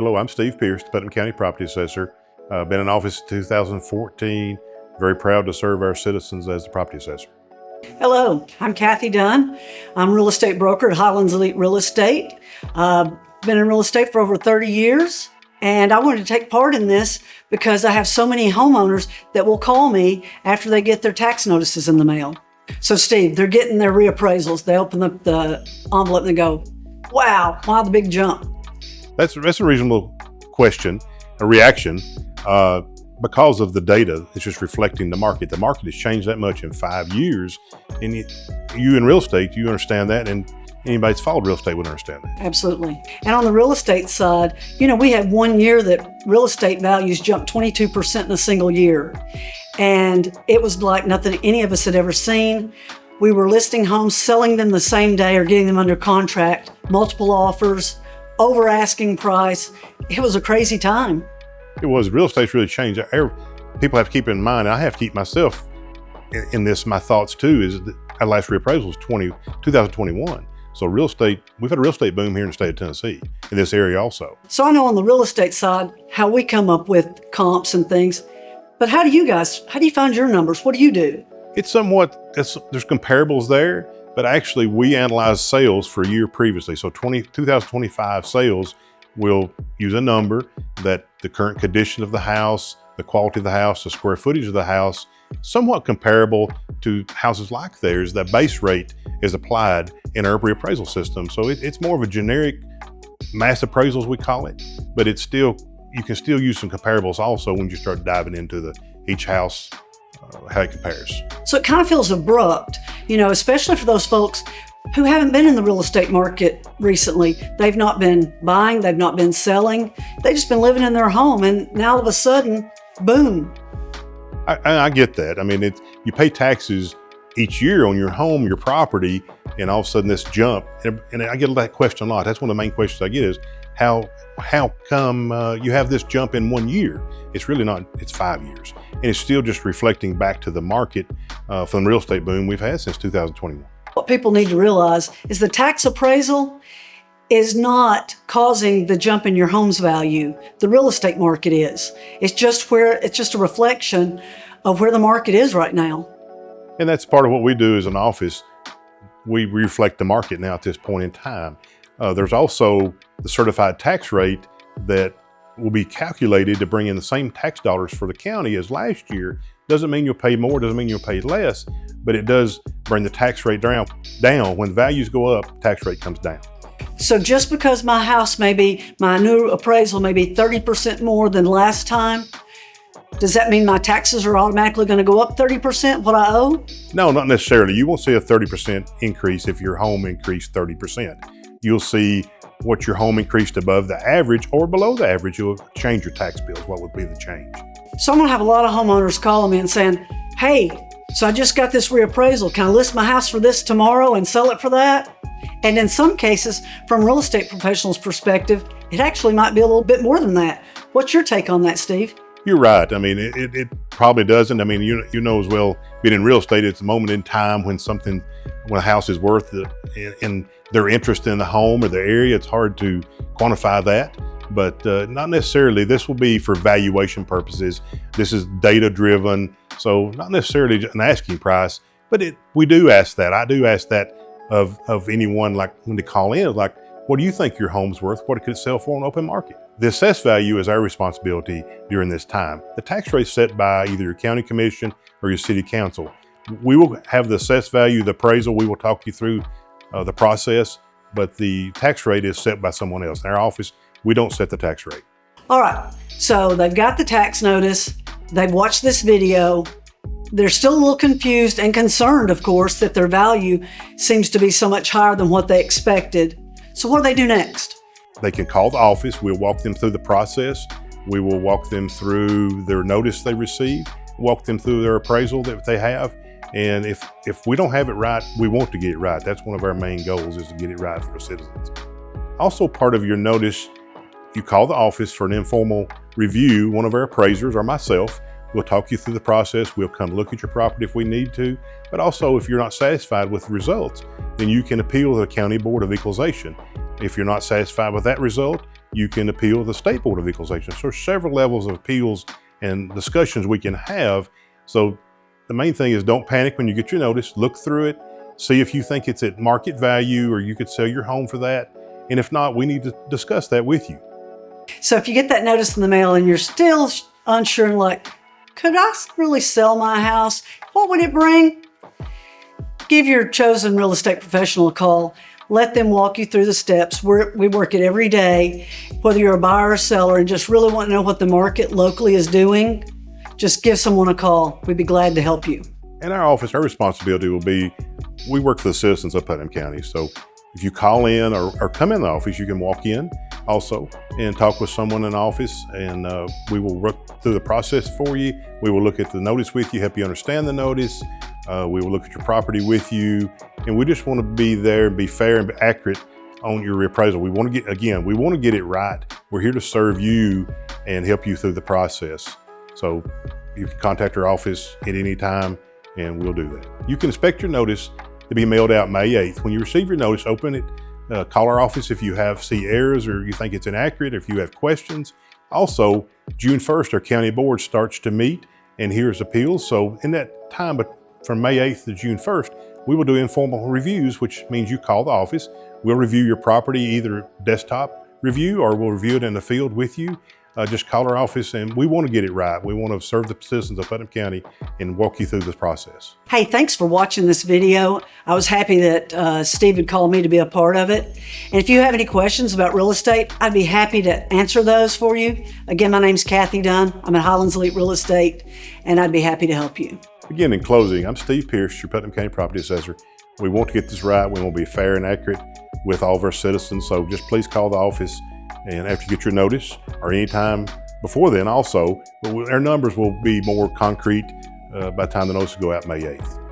Hello, I'm Steve Pierce, the Putnam County Property Assessor. Been in office since 2014. Very proud to serve our citizens as the Property Assessor. Hello, I'm Kathy Dunn. I'm a real estate broker at Highlands Elite Real Estate. Been in real estate for over 30 years, and I wanted to take part in this because I have so many homeowners that will call me after they get their tax notices in the mail. So Steve, they're getting their reappraisals. They open up the envelope and they go, wow, why the big jump? That's a reasonable question, a reaction, because of the data. It's just reflecting the market. The market has changed that much in 5 years, and you in real estate, you understand that, and anybody that's followed real estate would understand that. Absolutely. And on the real estate side, we had 1 year that real estate values jumped 22% in a single year, and it was like nothing any of us had ever seen. We were listing homes, selling them the same day or getting them under contract, multiple offers, over asking price. It was a crazy time. It was. Real estate's really changed. People have to keep in mind, and I have to keep myself in this, my thoughts too, is that our last reappraisal was 2021. So real estate, we've had a real estate boom here in the state of Tennessee, in this area also. So I know on the real estate side, how we come up with comps and things, but how do you find your numbers? What do you do? It's somewhat, there's comparables there, but actually we analyze sales for a year previously. So 2025 sales, we'll use a number that the current condition of the house, the quality of the house, the square footage of the house, somewhat comparable to houses like theirs. That base rate is applied in our reappraisal system. So it's more of a generic mass appraisals, we call it, but it's still, you can still use some comparables also when you start diving into each house, how it compares. So it kind of feels abrupt, especially for those folks who haven't been in the real estate market recently. They've not been buying, they've not been selling, they've just been living in their home, and now all of a sudden, boom. I get that. I mean, you pay taxes each year on your home, your property, and all of a sudden this jump, and I get that question a lot. That's one of the main questions I get is, how come you have this jump in 1 year? It's really not, it's 5 years. And it's still just reflecting back to the market from the real estate boom we've had since 2021. What people need to realize is the tax appraisal is not causing the jump in your home's value. The real estate market is. It's just a reflection of where the market is right now. And that's part of what we do as an office. We reflect the market now at this point in time. There's also the certified tax rate that will be calculated to bring in the same tax dollars for the county as last year. Doesn't mean you'll pay more, doesn't mean you'll pay less, but it does bring the tax rate down. When values go up, tax rate comes down. So just because my new appraisal may be 30% more than last time, does that mean my taxes are automatically going to go up 30%, what I owe? No, not necessarily. You won't see a 30% increase if your home increased 30%. You'll see what your home increased above the average or below the average. You'll change your tax bills. What would be the change? So I'm going to have a lot of homeowners calling me and saying, hey, so I just got this reappraisal. Can I list my house for this tomorrow and sell it for that? And in some cases, from a real estate professional's perspective, it actually might be a little bit more than that. What's your take on that, Steve? You're right. I mean, it probably doesn't. I mean, you know as well, being in real estate, it's a moment in time when a house is worth and their interest in the home or the area. It's hard to quantify that, but not necessarily. This will be for valuation purposes. This is data driven, so not necessarily an asking price, but we do ask that. I do ask that of anyone, like when they call in, like, what do you think your home's worth? What could it sell for on open market? The assessed value is our responsibility during this time. The tax rate is set by either your county commission or your city council. We will have the assessed value, the appraisal. We will talk you through the process, but the tax rate is set by someone else. In our office, we don't set the tax rate. All right, so they've got the tax notice. They've watched this video. They're still a little confused and concerned, of course, that their value seems to be so much higher than what they expected. So what do they do next? They can call the office. We'll walk them through the process. We will walk them through their notice they received, walk them through their appraisal that they have. And if we don't have it right, we want to get it right. That's one of our main goals, is to get it right for the citizens. Also, part of your notice, you call the office for an informal review. One of our appraisers or myself will talk you through the process. We'll come look at your property if we need to. But also, if you're not satisfied with the results, then you can appeal to the County Board of Equalization. If you're not satisfied with that result, you can appeal the State Board of Equalization. So there's several levels of appeals and discussions we can have. So the main thing is don't panic when you get your notice. Look through it, see if you think it's at market value or you could sell your home for that. And if not, we need to discuss that with you. So if you get that notice in the mail and you're still unsure and like, could I really sell my house? What would it bring? Give your chosen real estate professional a call. Let them walk you through the steps. We work it every day, whether you're a buyer or seller and just really want to know what the market locally is doing, just give someone a call. We'd be glad to help you. In our office, our responsibility will be, we work for the citizens of Putnam County. So if you call in or come in the office, you can walk in also and talk with someone in the office, and we will work through the process for you. We will look at the notice with you, help you understand the notice. We will look at your property with you, and we just want to be there and be fair and be accurate on your reappraisal. We want to get it right. We're here to serve you and help you through the process. So you can contact our office at any time and we'll do that. You can expect your notice to be mailed out May 8th. When you receive your notice, open it, call our office if you see errors or you think it's inaccurate, if you have questions. Also, June 1st, our county board starts to meet and hears appeals. So in that time, but from May 8th to June 1st, we will do informal reviews, which means you call the office. We'll review your property, either desktop review or we'll review it in the field with you. Just call our office, and we want to get it right. We want to serve the citizens of Putnam County and walk you through this process. Hey, thanks for watching this video. I was happy that Steve had called me to be a part of it. And if you have any questions about real estate, I'd be happy to answer those for you. Again, my name's Kathy Dunn. I'm at Highlands Elite Real Estate, and I'd be happy to help you. Again, in closing, I'm Steve Pierce, your Putnam County Property Assessor. We want to get this right. We want to be fair and accurate with all of our citizens. So just please call the office, and after you get your notice, or anytime before then also, our numbers will be more concrete by the time the notice will go out May 8th.